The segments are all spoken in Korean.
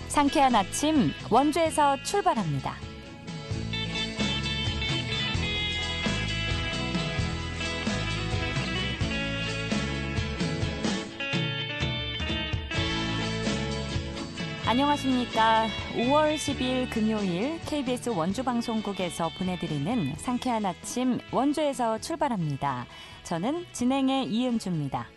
상쾌한 아침 원주에서 출발합니다. 안녕하십니까. 5월 10일 금요일 KBS 원주방송국에서 보내드리는 상쾌한 아침 원주에서 출발합니다. 저는 진행의 이은주입니다.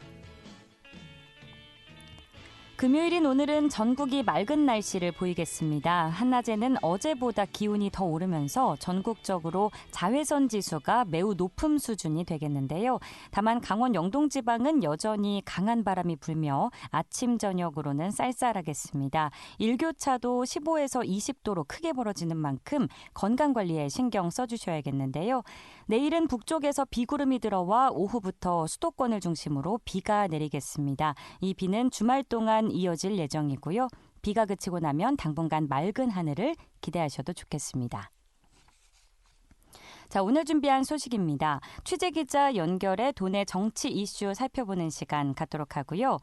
금요일인 오늘은 전국이 맑은 날씨를 보이겠습니다. 한낮에는 어제보다 기온이 더 오르면서 전국적으로 자외선 지수가 매우 높은 수준이 되겠는데요. 다만 강원 영동 지방은 여전히 강한 바람이 불며 아침 저녁으로는 쌀쌀하겠습니다. 일교차도 15에서 20도로 크게 벌어지는 만큼 건강관리에 신경 써주셔야겠는데요. 내일은 북쪽에서 비구름이 들어와 오후부터 수도권을 중심으로 비가 내리겠습니다. 이 비는 주말 동안 이어질 예정이고요. 비가 그치고 나면 당분간 맑은 하늘을 기대하셔도 좋겠습니다. 자, 오늘 준비한 소식입니다. 취재기자 연결해 도내 정치 이슈 살펴보는 시간 갖도록 하고요.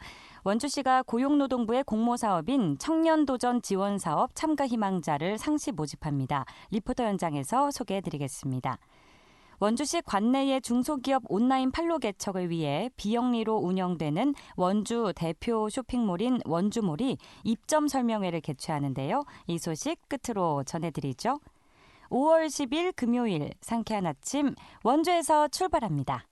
원주시가 고용노동부의 공모사업인 청년도전 지원사업 참가 희망자를 상시 모집합니다. 리포터 현장에서 소개해드리겠습니다. 원주시 관내의 중소기업 온라인 판로 개척을 위해 비영리로 운영되는 원주 대표 쇼핑몰인 원주몰이 입점 설명회를 개최하는데요. 이 소식 끝으로 전해드리죠. 5월 10일 금요일 상쾌한 아침 원주에서 출발합니다.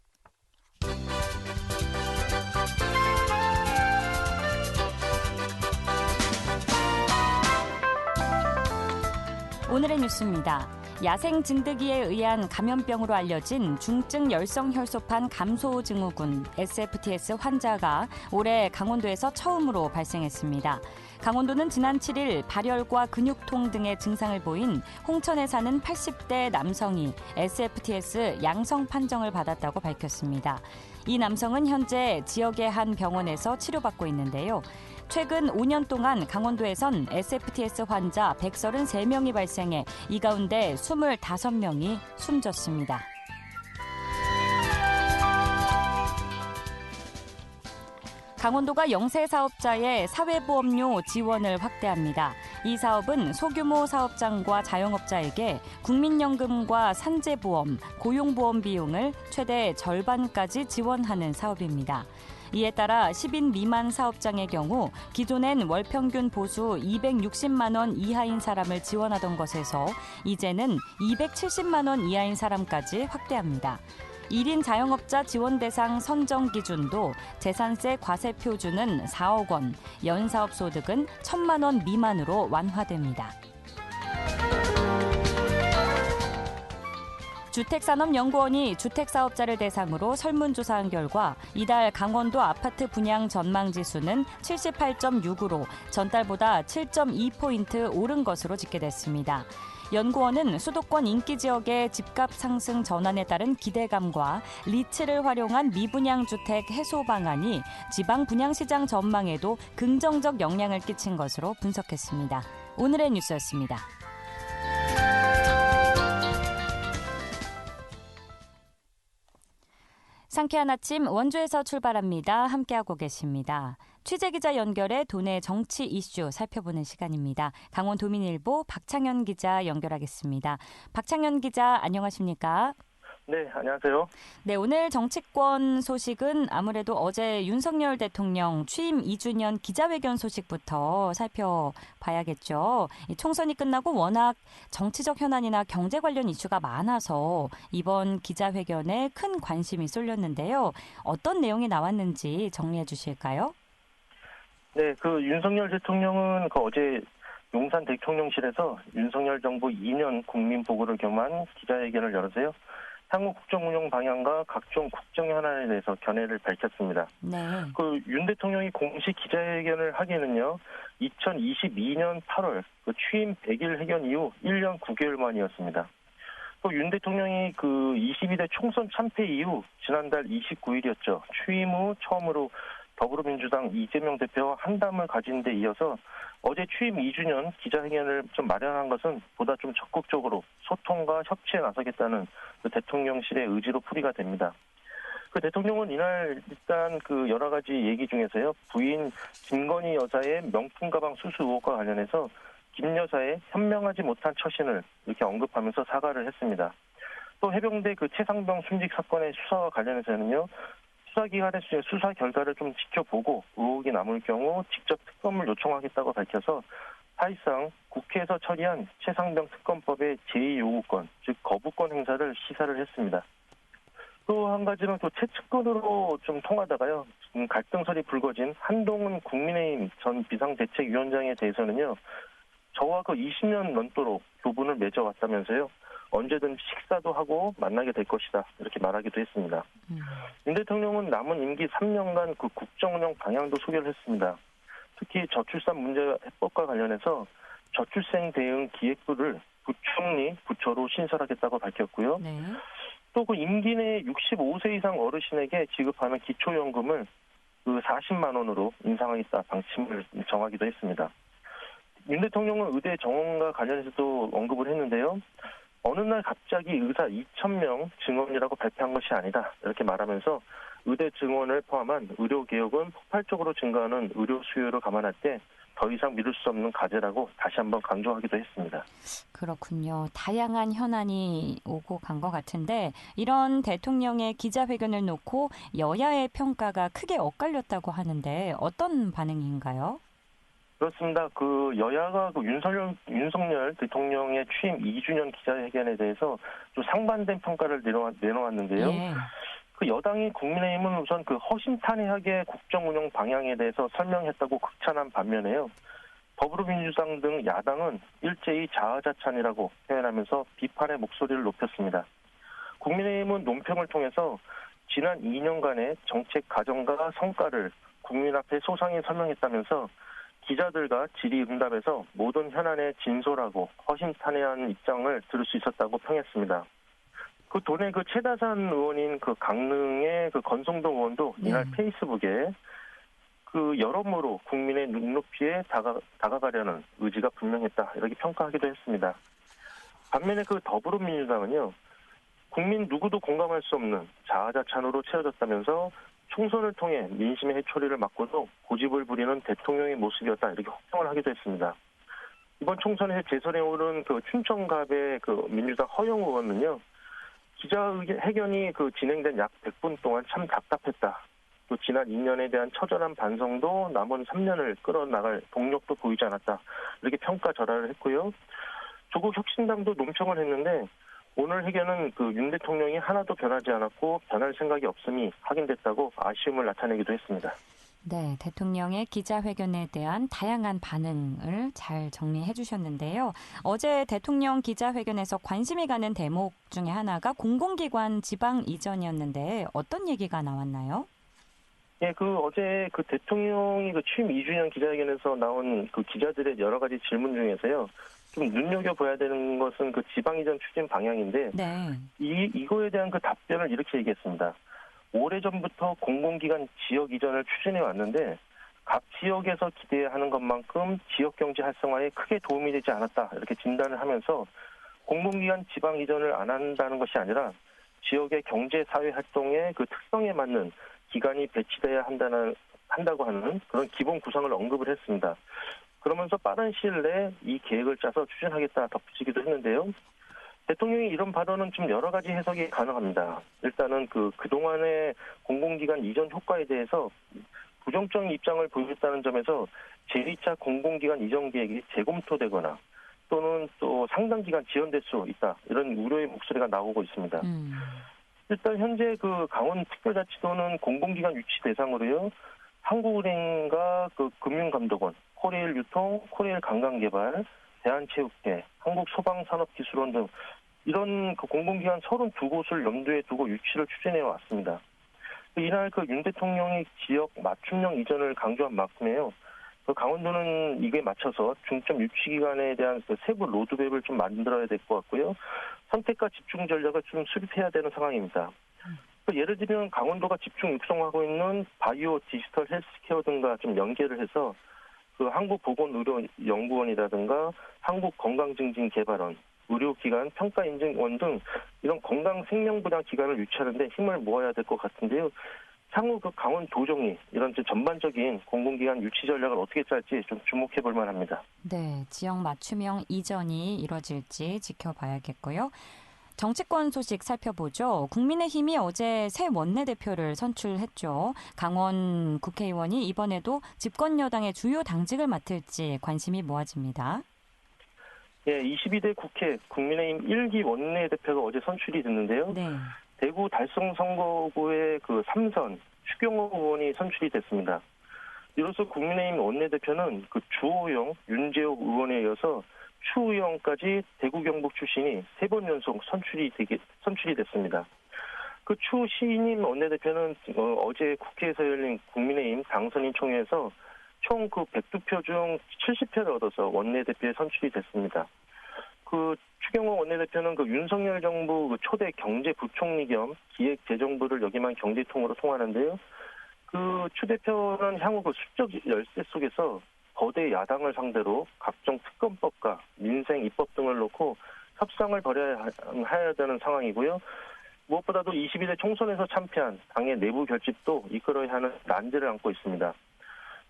오늘의 뉴스입니다. 야생 진드기에 의한 감염병으로 알려진 중증 열성혈소판 감소증후군 SFTS 환자가 올해 강원도에서 처음으로 발생했습니다. 강원도는 지난 7일 발열과 근육통 등의 증상을 보인 홍천에 사는 80대 남성이 SFTS 양성 판정을 받았다고 밝혔습니다. 이 남성은 현재 지역의 한 병원에서 치료받고 있는데요. 최근 5년 동안 강원도에선 SFTS 환자 133명이 발생해 이 가운데 25명이 숨졌습니다. 강원도가 영세 사업자의 사회보험료 지원을 확대합니다. 이 사업은 소규모 사업장과 자영업자에게 국민연금과 산재보험, 고용보험 비용을 최대 절반까지 지원하는 사업입니다. 이에 따라 10인 미만 사업장의 경우 기존엔 월평균 보수 260만 원 이하인 사람을 지원하던 것에서 이제는 270만 원 이하인 사람까지 확대합니다. 1인 자영업자 지원 대상 선정 기준도 재산세 과세 표준은 4억 원, 연사업 소득은 1,000만 원 미만으로 완화됩니다. 주택산업연구원이 주택사업자를 대상으로 설문조사한 결과 이달 강원도 아파트 분양 전망지수는 78.6으로 전달보다 7.2포인트 오른 것으로 집계됐습니다. 연구원은 수도권 인기 지역의 집값 상승 전환에 따른 기대감과 리츠를 활용한 미분양 주택 해소 방안이 지방 분양시장 전망에도 긍정적 영향을 끼친 것으로 분석했습니다. 오늘의 뉴스였습니다. 상쾌한 아침 원주에서 출발합니다. 함께하고 계십니다. 취재기자 연결해 도내 정치 이슈 살펴보는 시간입니다. 강원도민일보 박창현 기자 연결하겠습니다. 박창현 기자 안녕하십니까? 네, 안녕하세요. 네, 오늘 정치권 소식은 아무래도 어제 윤석열 대통령 취임 2주년 기자회견 소식부터 살펴봐야겠죠. 총선이 끝나고 워낙 정치적 현안이나 경제 관련 이슈가 많아서 이번 기자회견에 큰 관심이 쏠렸는데요. 어떤 내용이 나왔는지 정리해 주실까요? 네, 윤석열 대통령은 어제 용산 대통령실에서 윤석열 정부 2년 국민 보고를 겸한 기자회견을 열어서요. 향후 국정 운영 방향과 각종 국정 현안에 대해서 견해를 밝혔습니다. 네. 윤 대통령이 공식 기자회견을 하기에는요, 2022년 8월 취임 100일 회견 이후 1년 9개월 만이었습니다. 또 윤 대통령이 22대 총선 참패 이후 지난달 29일이었죠. 취임 후 처음으로 더불어민주당 이재명 대표와 한담을 가진 데 이어서 어제 취임 2주년 기자회견을 좀 마련한 것은 보다 좀 적극적으로 소통과 협치에 나서겠다는 대통령실의 의지로 풀이가 됩니다. 그 대통령은 이날 일단 그 여러 가지 얘기 중에서요. 부인 김건희 여사의 명품 가방 수수 의혹과 관련해서 김 여사의 현명하지 못한 처신을 이렇게 언급하면서 사과를 했습니다. 또 해병대 그 최상병 순직 사건의 수사와 관련해서는요. 수사기관의 수사 결과를 좀 지켜보고 의혹이 남을 경우 직접 특검을 요청하겠다고 밝혀서 사실상 국회에서 처리한 최상병 특검법의 제2요구권, 즉 거부권 행사를 시사를 했습니다. 또 한 가지는 또 최측근으로 좀 통하다가요. 지금 갈등설이 불거진 한동훈 국민의힘 전 비상대책위원장에 대해서는요. 저와 그 20년 넘도록 교분을 맺어왔다면서요. 언제든 식사도 하고 만나게 될 것이다. 이렇게 말하기도 했습니다. 윤 대통령은 남은 임기 3년간 그 국정운영 방향도 소개를 했습니다. 특히 저출산 문제 해법과 관련해서 저출생 대응 기획부를 부총리 부처로 신설하겠다고 밝혔고요. 네. 또 그 임기 내 65세 이상 어르신에게 지급하는 기초연금을 그 40만 원으로 인상하겠다 방침을 정하기도 했습니다. 윤 대통령은 의대 정원과 관련해서도 언급을 했는데요. 어느 날 갑자기 의사 2,000명 증원이라고 발표한 것이 아니다. 이렇게 말하면서 의대 증원을 포함한 의료개혁은 폭발적으로 증가하는 의료 수요를 감안할 때 더 이상 미룰 수 없는 과제라고 다시 한번 강조하기도 했습니다. 그렇군요. 다양한 현안이 오고 간 것 같은데 이런 대통령의 기자회견을 놓고 여야의 평가가 크게 엇갈렸다고 하는데 어떤 반응인가요? 그렇습니다. 그 여야가 그 윤석열 대통령의 취임 2주년 기자회견에 대해서 좀 상반된 평가를 내놓았는데요. 예. 그 여당이 국민의힘은 우선 그 허심탄회하게 국정운영 방향에 대해서 설명했다고 극찬한 반면에요. 더불어민주당 등 야당은 일제히 자아자찬이라고 표현하면서 비판의 목소리를 높였습니다. 국민의힘은 논평을 통해서 지난 2년간의 정책 과정과 성과를 국민 앞에 소상히 설명했다면서 기자들과 질의응답에서 모든 현안에 진솔하고 허심탄회한 입장을 들을 수 있었다고 평했습니다. 그 도내 그 최다산 의원인 그 강릉의 그 권성동 의원도 이날 페이스북에 그 여러모로 국민의 눈높이에 다가가려는 의지가 분명했다 이렇게 평가하기도 했습니다. 반면에 그 더불어민주당은요. 국민 누구도 공감할 수 없는 자아자찬으로 채워졌다면서 총선을 통해 민심의 해초리를 막고도 고집을 부리는 대통령의 모습이었다 이렇게 혹평을 하기도 했습니다. 이번 총선에 재선에 오른 그 춘천갑의 그 민주당 허영 의원은요. 기자회견이 그 진행된 약 100분 동안 참 답답했다. 또 지난 2년에 대한 처절한 반성도 남은 3년을 끌어나갈 동력도 보이지 않았다. 이렇게 평가절하를 했고요. 조국 혁신당도 논평을 했는데 오늘 회견은 그 윤 대통령이 하나도 변하지 않았고 변할 생각이 없음이 확인됐다고 아쉬움을 나타내기도 했습니다. 네, 대통령의 기자회견에 대한 다양한 반응을 잘 정리해 주셨는데요. 어제 대통령 기자회견에서 관심이 가는 대목 중에 하나가 공공기관 지방 이전이었는데 어떤 얘기가 나왔나요? 예, 그 어제 그 대통령이 그 취임 2주년 기자회견에서 나온 그 기자들의 여러 가지 질문 중에서요. 좀 눈여겨봐야 되는 것은 그 지방 이전 추진 방향인데 네. 이거에 대한 그 답변을 이렇게 얘기했습니다. 오래전부터 공공기관 지역 이전을 추진해 왔는데 각 지역에서 기대하는 것만큼 지역 경제 활성화에 크게 도움이 되지 않았다. 이렇게 진단을 하면서 공공기관 지방 이전을 안 한다는 것이 아니라 지역의 경제 사회 활동의 그 특성에 맞는 기관이 배치돼야 한다고 하는 그런 기본 구성을 언급을 했습니다. 그러면서 빠른 시일 내에 이 계획을 짜서 추진하겠다 덧붙이기도 했는데요. 대통령이 이런 발언은 좀 여러 가지 해석이 가능합니다. 일단은 그동안의 공공기관 이전 효과에 대해서 부정적인 입장을 보였다는 점에서 제2차 공공기관 이전 계획이 재검토되거나 또는 또 상당 기간 지연될 수 있다. 이런 우려의 목소리가 나오고 있습니다. 일단 현재 그 강원특별자치도는 공공기관 유치 대상으로요. 한국은행과 그 금융감독원, 코레일유통, 코레일관광개발, 대한체육회, 한국소방산업기술원 등 이런 그 공공기관 32곳을 염두에 두고 유치를 추진해 왔습니다. 이날 그 윤 대통령이 지역 맞춤형 이전을 강조한 만큼에요. 그 강원도는 이게 맞춰서 중점 유치 기간에 대한 그 세부 로드맵을 좀 만들어야 될 것 같고요. 선택과 집중 전략을 좀 수립해야 되는 상황입니다. 예를 들면 강원도가 집중 육성하고 있는 바이오 디지털 헬스케어 등과 좀 연계를 해서 그 한국보건의료연구원이라든가 한국건강증진개발원, 의료기관, 평가인증원 등 이런 건강생명보장 기관을 유치하는데 힘을 모아야 될 것 같은데요. 향후 그 강원도정이 이런 전반적인 공공기관 유치 전략을 어떻게 짤지 좀 주목해 볼 만합니다. 네, 지역 맞춤형 이전이 이뤄질지 지켜봐야겠고요. 정치권 소식 살펴보죠. 국민의힘이 어제 새 원내대표를 선출했죠. 강원 국회의원이 이번에도 집권 여당의 주요 당직을 맡을지 관심이 모아집니다. 예, 22대 국회 국민의힘 1기 원내대표가 어제 선출이 됐는데요. 네. 대구 달성 선거구의 그 3선 추경호 의원이 선출이 됐습니다. 이로써 국민의힘 원내대표는 그 주호영, 윤재옥 의원에 이어서 추 의원까지 대구 경북 출신이 3번 연속 선출이 됐습니다. 그 추 신임 원내대표는 어제 국회에서 열린 국민의힘 당선인 총회에서 총 그 102표 중 70표를 얻어서 원내대표에 선출이 됐습니다. 그 추경호 원내대표는 그 윤석열 정부 그 초대 경제부총리 겸 기획재정부를 역임한 경제통으로 통하는데요. 그 추 대표는 향후 그 수적 열세 속에서 거대 야당을 상대로 각종 특검법과 민생 입법 등을 놓고 협상을 벌여야 되는 상황이고요. 무엇보다도 22대 총선에서 참패한 당의 내부 결집도 이끌어야 하는 난제를 안고 있습니다.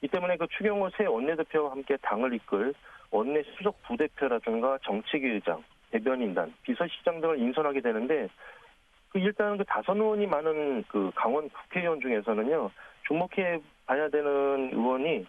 이 때문에 그 추경호 새 원내대표와 함께 당을 이끌 원내 수석 부대표라든가 정책위 의장, 대변인단, 비서실장 등을 인선하게 되는데 일단은 그 다선 의원이 많은 그 강원 국회의원 중에서는요, 주목해 봐야 되는 의원이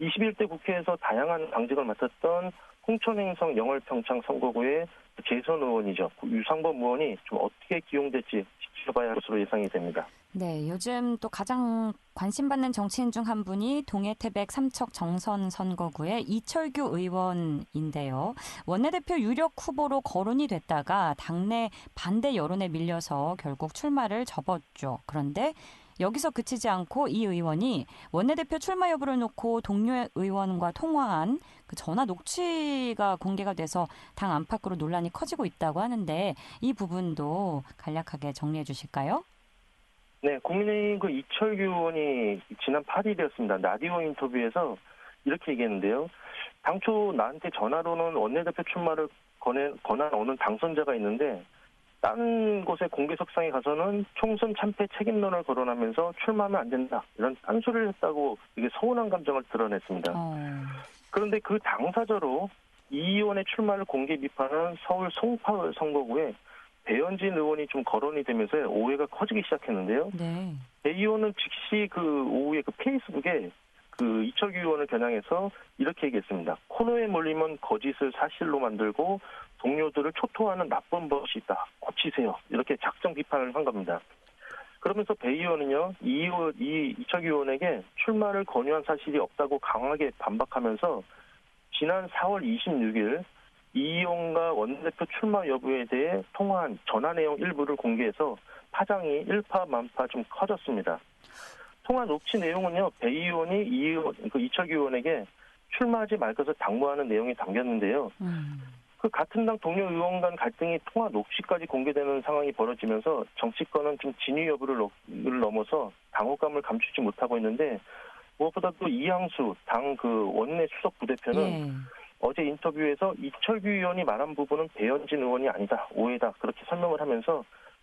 21대 국회에서 다양한 당직을 맡았던 홍천행성 영월평창 선거구의 재선 의원이죠. 유상범 의원이 좀 어떻게 기용될지 지켜봐야 할 것으로 예상이 됩니다. 네, 요즘 또 가장 관심받는 정치인 중 한 분이 동해태백 삼척 정선 선거구의 이철규 의원인데요. 원내대표 유력 후보로 거론이 됐다가 당내 반대 여론에 밀려서 결국 출마를 접었죠. 그런데 여기서 그치지 않고 이 의원이 원내대표 출마 여부를 놓고 동료 의원과 통화한 그 전화 녹취가 공개가 돼서 당 안팎으로 논란이 커지고 있다고 하는데 이 부분도 간략하게 정리해 주실까요? 네, 국민의힘 그 이철규 의원이 지난 8일이었습니다. 라디오 인터뷰에서 이렇게 얘기했는데요. 당초 나한테 전화로는 원내대표 출마를 권한 어느 당선자가 있는데 다른 곳의 공개석상에 가서는 총선 참패 책임론을 거론하면서 출마하면 안 된다. 이런 딴소리를 했다고 이게 서운한 감정을 드러냈습니다. 그런데 그 당사자로 이 의원의 출마를 공개 비판한 서울 송파 선거구에 배현진 의원이 좀 거론이 되면서 오해가 커지기 시작했는데요. 네. 배 의원은 즉시 그 오후에 그 페이스북에 그 이철규 의원을 겨냥해서 이렇게 얘기했습니다. 코너에 몰리면 거짓을 사실로 만들고 동료들을 초토화하는 나쁜 버릇이 있다. 고치세요. 이렇게 작정 비판을 한 겁니다. 그러면서 배 의원은요, 이 이철규 의원에게 출마를 권유한 사실이 없다고 강하게 반박하면서 지난 4월 26일 이 의원과 원내대표 출마 여부에 대해 통화한 전화 내용 일부를 공개해서 파장이 일파만파 좀 커졌습니다. 통화 녹취 내용은요, 배 의원이 이철규 의원에게 출마하지 말 것을 당부하는 내용이 담겼는데요. 그 같은 당 동료 의원 간 갈등이 통화 녹취까지 공개되는 상황이 벌어지면서 정치권은 좀 진위 여부를 넘어서 당혹감을 감추지 못하고 있는데 무엇보다도 이항수 당 그 원내 수석 부대표는 어제 인터뷰에서 이철규 의원이 말한 부분은 배현진 의원이 아니다, 오해다 그렇게 설명을 하면서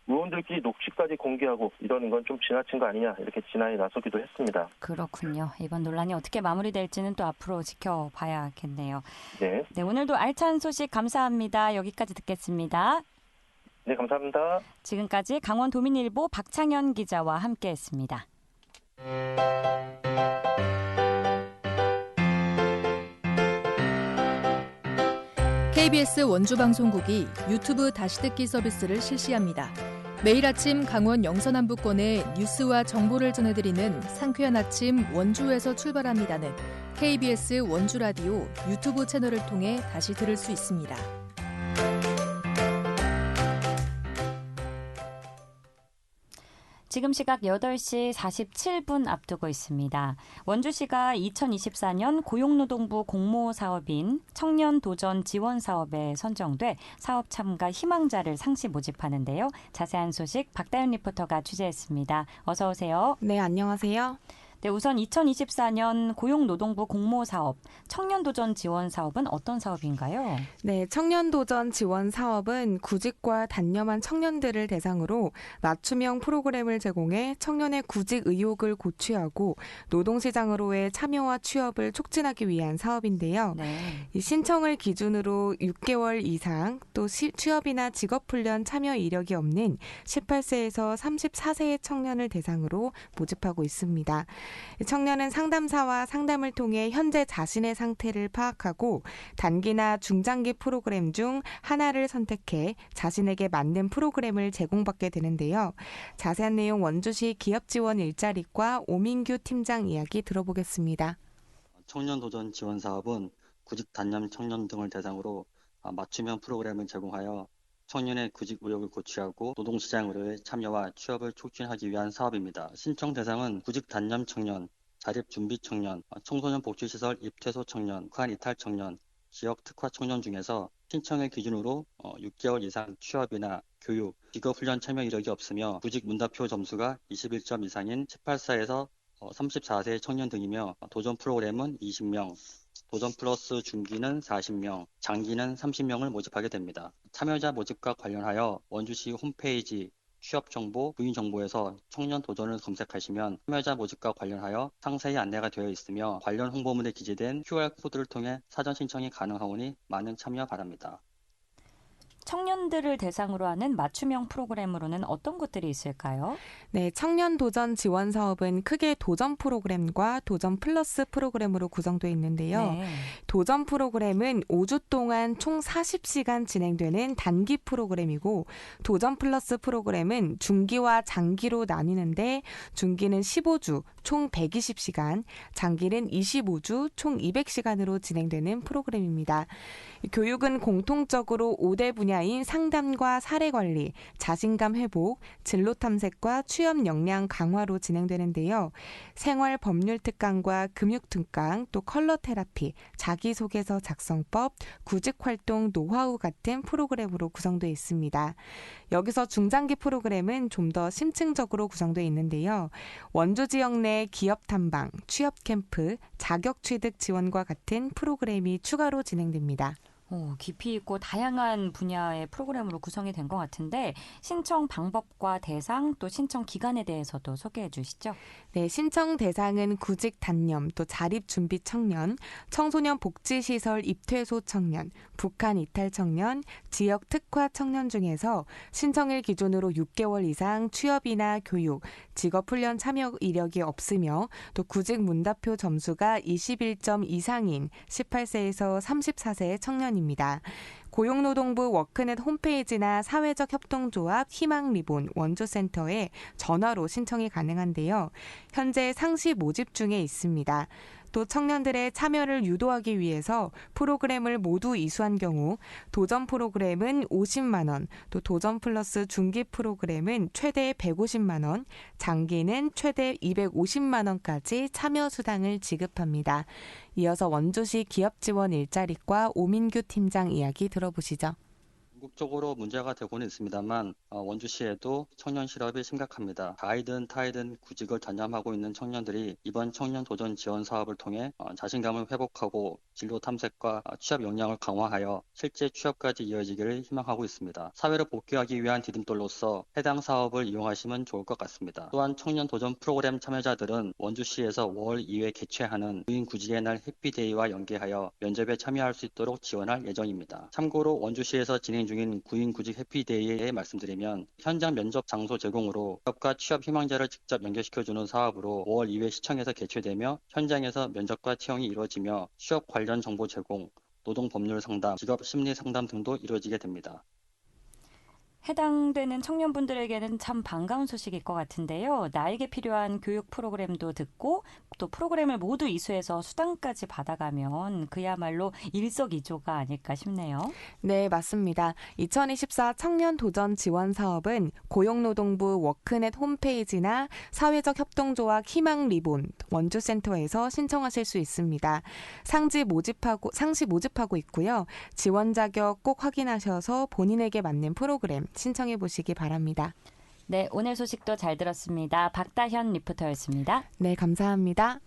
의원들끼리 녹취까지 공개하고 이러는 건 좀 지나친 거 아니냐 이렇게 진화에 나서기도 했습니다. 그렇군요. 이번 논란이 어떻게 마무리될지는 또 앞으로 지켜봐야겠네요. 네. 네, 오늘도 알찬 소식 감사합니다. 여기까지 듣겠습니다. 네, 감사합니다. 지금까지 강원도민일보 박창현 기자와 함께했습니다. KBS 원주방송국이 유튜브 다시 듣기 서비스를 실시합니다. 매일 아침 강원 영서남부권의 뉴스와 정보를 전해드리는 상쾌한 아침 원주에서 출발합니다는 KBS 원주라디오 유튜브 채널을 통해 다시 들을 수 있습니다. 지금 시각 8시 47분 앞두고 있습니다. 원주시가 2024년 고용노동부 공모 사업인 청년도전 지원 사업에 선정돼 사업 참가 희망자를 상시 모집하는데요. 자세한 소식 박다윤 리포터가 취재했습니다. 어서 오세요. 네, 안녕하세요. 네, 우선 2024년 고용노동부 공모사업 청년도전 지원 사업은 어떤 사업인가요? 네, 청년도전 지원 사업은 구직과 단념한 청년들을 대상으로 맞춤형 프로그램을 제공해 청년의 구직 의욕을 고취하고 노동시장으로의 참여와 취업을 촉진하기 위한 사업인데요. 네. 이 신청을 기준으로 6개월 이상 또 취업이나 직업훈련 참여 이력이 없는 18세에서 34세의 청년을 대상으로 모집하고 있습니다. 청년은 상담사와 상담을 통해 현재 자신의 상태를 파악하고 단기나 중장기 프로그램 중 하나를 선택해 자신에게 맞는 프로그램을 제공받게 되는데요. 자세한 내용 원주시 기업지원 일자리과 오민규 팀장 이야기 들어보겠습니다. 청년도전 지원 사업은 구직 단념 청년 등을 대상으로 맞춤형 프로그램을 제공하여 청년의 구직 의욕을 고취하고 노동시장으로의 참여와 취업을 촉진하기 위한 사업입니다. 신청 대상은 구직 단념 청년, 자립 준비 청년, 청소년 복지시설 입퇴소 청년, 북한 이탈 청년, 지역 특화 청년 중에서 신청을 기준으로 6개월 이상 취업이나 교육, 직업훈련 참여 이력이 없으며 구직 문답표 점수가 21점 이상인 18세에서 34세의 청년 등이며 도전 프로그램은 20명, 도전 플러스 중기는 40명, 장기는 30명을 모집하게 됩니다. 참여자 모집과 관련하여 원주시 홈페이지 취업정보, 구인정보에서 청년 도전을 검색하시면 참여자 모집과 관련하여 상세히 안내가 되어 있으며 관련 홍보물에 기재된 QR코드를 통해 사전 신청이 가능하오니 많은 참여 바랍니다. 청년들을 대상으로 하는 맞춤형 프로그램으로는 어떤 것들이 있을까요? 네, 청년 도전 지원 사업은 크게 도전 프로그램과 도전 플러스 프로그램으로 구성되어 있는데요. 네. 도전 프로그램은 5주 동안 총 40시간 진행되는 단기 프로그램이고 도전 플러스 프로그램은 중기와 장기로 나뉘는데 중기는 15주, 총 120시간, 장기는 25주, 총 200시간으로 진행되는 프로그램입니다. 교육은 공통적으로 5대 분야인 상담과 사례관리, 자신감 회복, 진로 탐색과 취업 역량 강화로 진행되는데요. 생활 법률 특강과 금융 특강, 또 컬러 테라피, 자기소개서 작성법, 구직활동 노하우 같은 프로그램으로 구성되어 있습니다. 여기서 중장기 프로그램은 좀 더 심층적으로 구성되어 있는데요. 원주 지역 내 기업 탐방, 취업 캠프, 자격 취득 지원과 같은 프로그램이 추가로 진행됩니다. 깊이 있고 다양한 분야의 프로그램으로 구성이 된 것 같은데 신청 방법과 대상 또 신청 기간에 대해서도 소개해 주시죠. 네, 신청 대상은 구직 단념, 또 자립 준비 청년, 청소년 복지시설 입퇴소 청년, 북한 이탈 청년, 지역 특화 청년 중에서 신청일 기준으로 6개월 이상 취업이나 교육, 직업훈련 참여 이력이 없으며 또 구직 문답표 점수가 21점 이상인 18세에서 34세의 청년입니다. 고용노동부 워크넷 홈페이지나 사회적 협동조합 희망리본 원주센터에 전화로 신청이 가능한데요. 현재 상시 모집 중에 있습니다. 또 청년들의 참여를 유도하기 위해서 프로그램을 모두 이수한 경우 도전 프로그램은 50만 원, 또 도전 플러스 중기 프로그램은 최대 150만 원, 장기는 최대 250만 원까지 참여 수당을 지급합니다. 이어서 원주시 기업지원 일자리과 오민규 팀장 이야기 들어보시죠. 전국적으로 문제가 되고는 있습니다만 원주시에도 청년 실업이 심각합니다. 가이든 타이든 구직을 단념하고 있는 청년들이 이번 청년 도전 지원 사업을 통해 자신감을 회복하고 진로 탐색과 취업 역량을 강화하여 실제 취업까지 이어지기를 희망하고 있습니다. 사회로 복귀하기 위한 디딤돌로서 해당 사업을 이용하시면 좋을 것 같습니다. 또한 청년 도전 프로그램 참여자들은 원주시에서 월 2회 개최하는 구인 구직의 날 해피데이와 연계하여 면접에 참여할 수 있도록 지원할 예정입니다. 참고로 원주시에서 진행 중인 구인 구직 해피데이에 말씀드리면 현장 면접 장소 제공으로 취업과 취업 희망자를 직접 연결시켜주는 사업으로 5월 2회 시청에서 개최되며 현장에서 면접과 채용이 이루어지며 취업 관련 정보 제공, 노동 법률 상담, 직업 심리 상담 등도 이루어지게 됩니다. 해당되는 청년분들에게는 참 반가운 소식일 것 같은데요. 나에게 필요한 교육 프로그램도 듣고 또 프로그램을 모두 이수해서 수당까지 받아가면 그야말로 일석이조가 아닐까 싶네요. 네, 맞습니다. 2024 청년 도전 지원 사업은 고용노동부 워크넷 홈페이지나 사회적 협동조합 희망리본 원주센터에서 신청하실 수 있습니다. 상시 모집하고 있고요. 지원 자격 꼭 확인하셔서 본인에게 맞는 프로그램 신청해 보시기 바랍니다. 네, 오늘 소식도 잘 들었습니다. 박다현 리포터였습니다. 네, 감사합니다.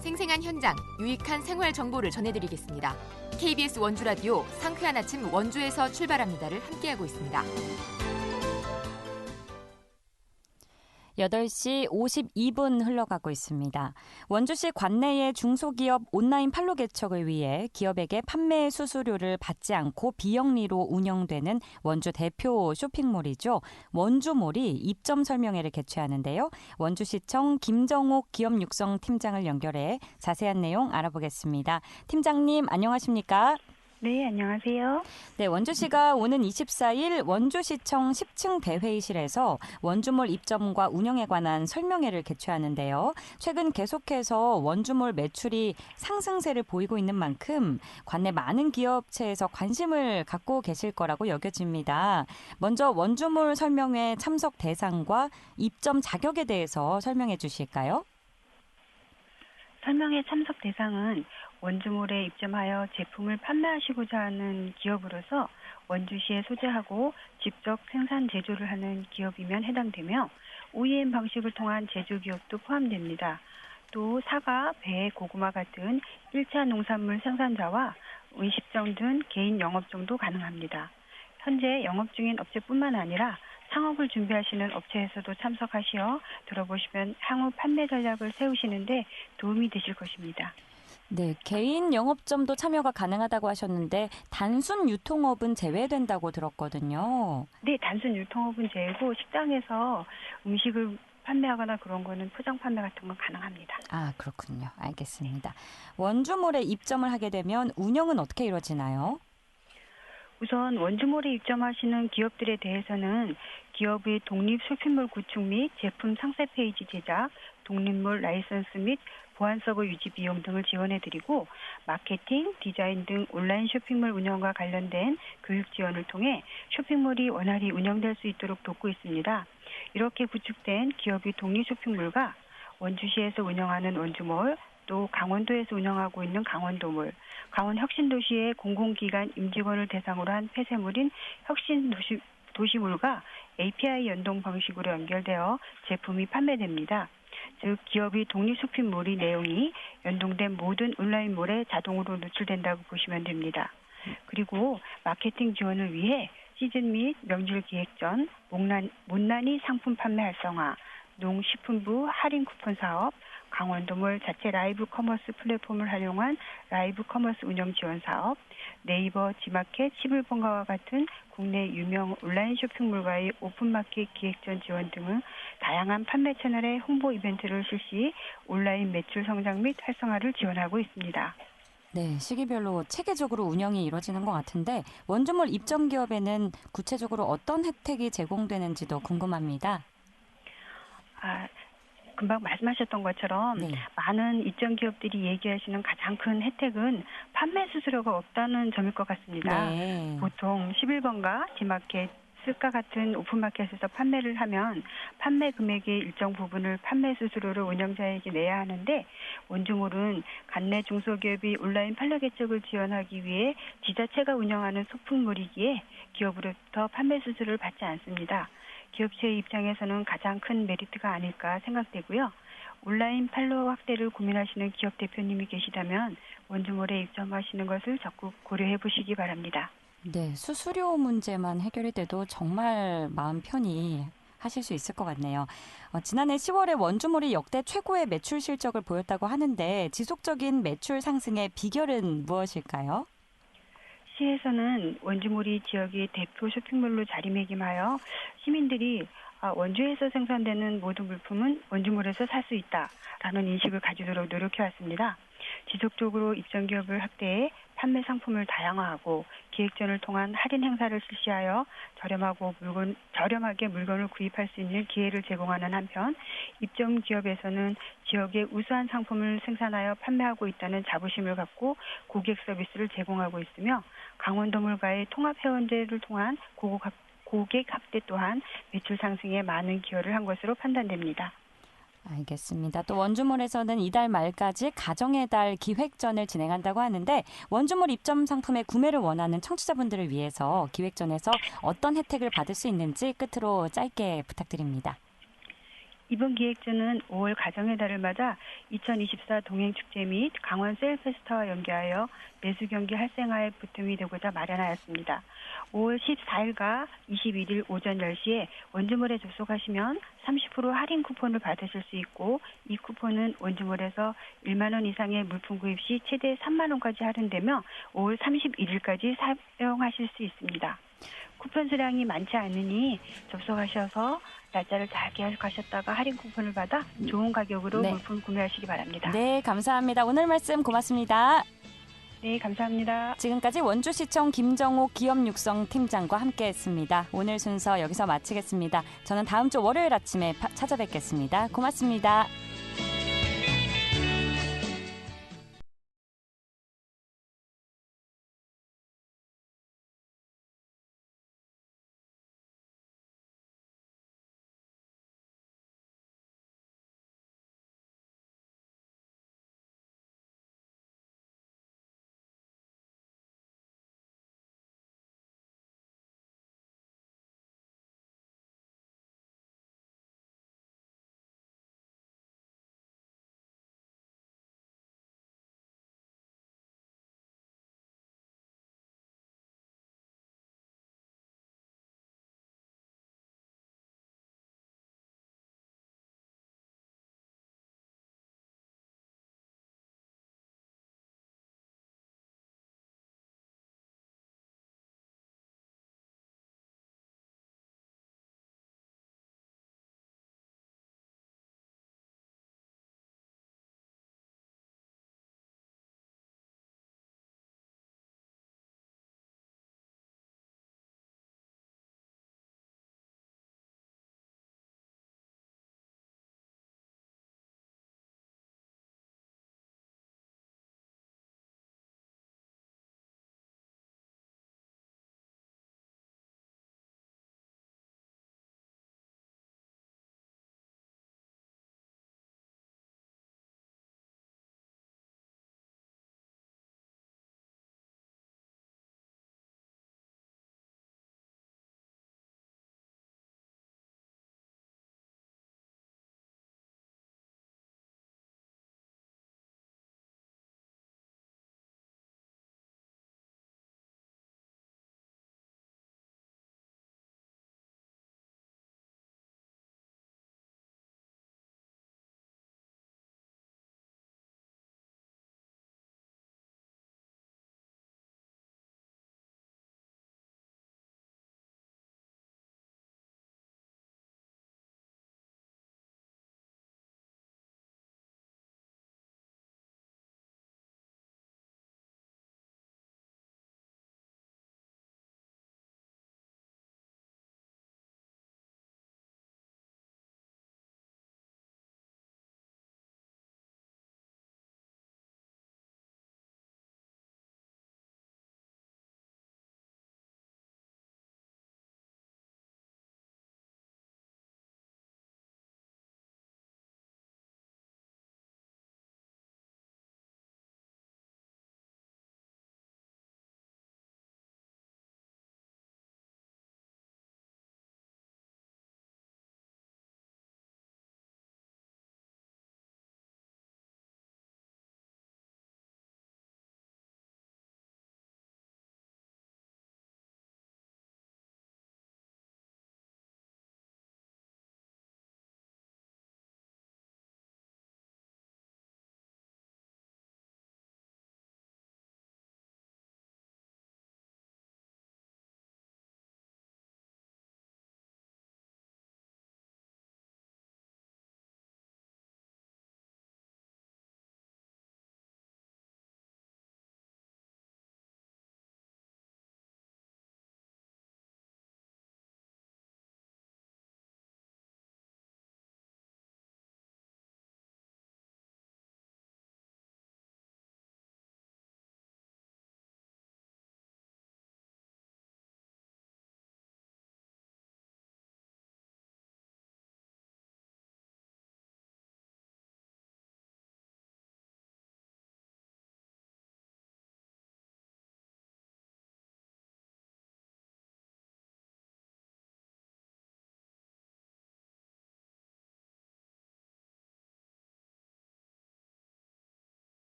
생생한 현장, 유익한 생활 정보를 전해드리겠습니다. KBS 원주 라디오 상쾌한 아침 원주에서 출발합니다를 함께하고 있습니다. 8시 52분 흘러가고 있습니다. 원주시 관내의 중소기업 온라인 판로 개척을 위해 기업에게 판매 수수료를 받지 않고 비영리로 운영되는 원주 대표 쇼핑몰이죠. 원주몰이 입점 설명회를 개최하는데요. 원주시청 김정옥 기업육성팀장을 연결해 자세한 내용 알아보겠습니다. 팀장님, 안녕하십니까? 네, 안녕하세요. 네, 원주시가 오는 24일 원주시청 10층 대회의실에서 원주몰 입점과 운영에 관한 설명회를 개최하는데요. 최근 계속해서 원주몰 매출이 상승세를 보이고 있는 만큼 관내 많은 기업체에서 관심을 갖고 계실 거라고 여겨집니다. 먼저 원주몰 설명회 참석 대상과 입점 자격에 대해서 설명해 주실까요? 설명회 참석 대상은 원주몰에 입점하여 제품을 판매하시고자 하는 기업으로서 원주시에 소재하고 직접 생산 제조를 하는 기업이면 해당되며 OEM 방식을 통한 제조기업도 포함됩니다. 또 사과, 배, 고구마 같은 1차 농산물 생산자와 음식점 등 개인 영업종도 가능합니다. 현재 영업 중인 업체뿐만 아니라 창업을 준비하시는 업체에서도 참석하시어 들어보시면 향후 판매 전략을 세우시는데 도움이 되실 것입니다. 네, 개인 영업점도 참여가 가능하다고 하셨는데 단순 유통업은 제외된다고 들었거든요. 네, 단순 유통업은 제외고 식당에서 음식을 판매하거나 그런 거는 포장 판매 같은 건 가능합니다. 아, 그렇군요. 알겠습니다. 원주몰에 입점을 하게 되면 운영은 어떻게 이루어지나요? 우선 원주몰에 입점하시는 기업들에 대해서는 기업의 독립 쇼핑몰 구축 및 제품 상세 페이지 제작, 독립몰 라이선스 및 보안 서버 유지 비용 등을 지원해드리고 마케팅, 디자인 등 온라인 쇼핑몰 운영과 관련된 교육 지원을 통해 쇼핑몰이 원활히 운영될 수 있도록 돕고 있습니다. 이렇게 구축된 기업의 독립 쇼핑몰과 원주시에서 운영하는 원주몰, 또 강원도에서 운영하고 있는 강원도몰, 강원혁신도시의 공공기관 임직원을 대상으로 한 폐쇄물인 혁신도시몰과 API 연동 방식으로 연결되어 제품이 판매됩니다. 즉 기업이 독립 쇼핑몰의 내용이 연동된 모든 온라인몰에 자동으로 노출된다고 보시면 됩니다. 그리고 마케팅 지원을 위해 시즌 및 명절 기획 전 못난이 상품 판매 활성화, 농식품부 할인 쿠폰 사업, 강원도몰 자체 라이브 커머스 플랫폼을 활용한 라이브 커머스 운영 지원 사업, 네이버 지마켓 11번가와 같은 국내 유명 온라인 쇼핑몰과의 오픈마켓 기획전 지원 등의 다양한 판매 채널의 홍보 이벤트를 실시 온라인 매출 성장 및 활성화를 지원하고 있습니다. 네, 시기별로 체계적으로 운영이 이루어지는 것 같은데 원주몰 입점 기업에는 구체적으로 어떤 혜택이 제공되는지도 궁금합니다. 금방 말씀하셨던 것처럼 네. 많은 입점 기업들이 얘기하시는 가장 큰 혜택은 판매 수수료가 없다는 점일 것 같습니다. 네. 보통 11번가, 디마켓, 쓸까 같은 오픈마켓에서 판매를 하면 판매 금액의 일정 부분을 판매 수수료로 운영자에게 내야 하는데 원주몰은 관내 중소기업이 온라인 판로 개척을 지원하기 위해 지자체가 운영하는 소품몰이기에 기업으로부터 판매 수수료를 받지 않습니다. 기업체의 입장에서는 가장 큰 메리트가 아닐까 생각되고요. 온라인 판로 확대를 고민하시는 기업 대표님이 계시다면 원주몰에 입점하시는 것을 적극 고려해 보시기 바랍니다. 네, 수수료 문제만 해결이 돼도 정말 마음 편히 하실 수 있을 것 같네요. 지난해 10월에 원주몰이 역대 최고의 매출 실적을 보였다고 하는데 지속적인 매출 상승의 비결은 무엇일까요? 시에서는 원주몰이 지역의 대표 쇼핑몰로 자리매김하여 시민들이 원주에서 생산되는 모든 물품은 원주몰에서 살 수 있다라는 인식을 가지도록 노력해왔습니다. 지속적으로 입점 기업을 확대해 판매 상품을 다양화하고 기획전을 통한 할인 행사를 실시하여 저렴하게 물건을 구입할 수 있는 기회를 제공하는 한편 입점 기업에서는 지역의 우수한 상품을 생산하여 판매하고 있다는 자부심을 갖고 고객 서비스를 제공하고 있으며 강원도몰과의 통합 회원제를 통한 고객 확대 또한 매출 상승에 많은 기여를 한 것으로 판단됩니다. 알겠습니다. 또 원주몰에서는 이달 말까지 가정의 달 기획전을 진행한다고 하는데 원주몰 입점 상품의 구매를 원하는 청취자분들을 위해서 기획전에서 어떤 혜택을 받을 수 있는지 끝으로 짧게 부탁드립니다. 이번 기획전은 5월 가정의 달을 맞아 2024 동행축제 및 강원 세일페스타와 연계하여 매수 경기 활성화에 보탬이 되고자 마련하였습니다. 5월 14일과 21일 오전 10시에 원주몰에 접속하시면 30% 할인 쿠폰을 받으실 수 있고 이 쿠폰은 원주몰에서 1만 원 이상의 물품 구입 시 최대 3만 원까지 할인되며 5월 31일까지 사용하실 수 있습니다. 쿠폰 수량이 많지 않으니 접속하셔서 날짜를 잘 계약하셨다가 할인 쿠폰을 받아 좋은 가격으로 네. 물품 구매하시기 바랍니다. 네, 감사합니다. 오늘 말씀 고맙습니다. 네, 감사합니다. 지금까지 원주시청 김정옥 기업육성팀장과 함께했습니다. 오늘 순서 여기서 마치겠습니다. 저는 다음 주 월요일 아침에 찾아뵙겠습니다. 고맙습니다.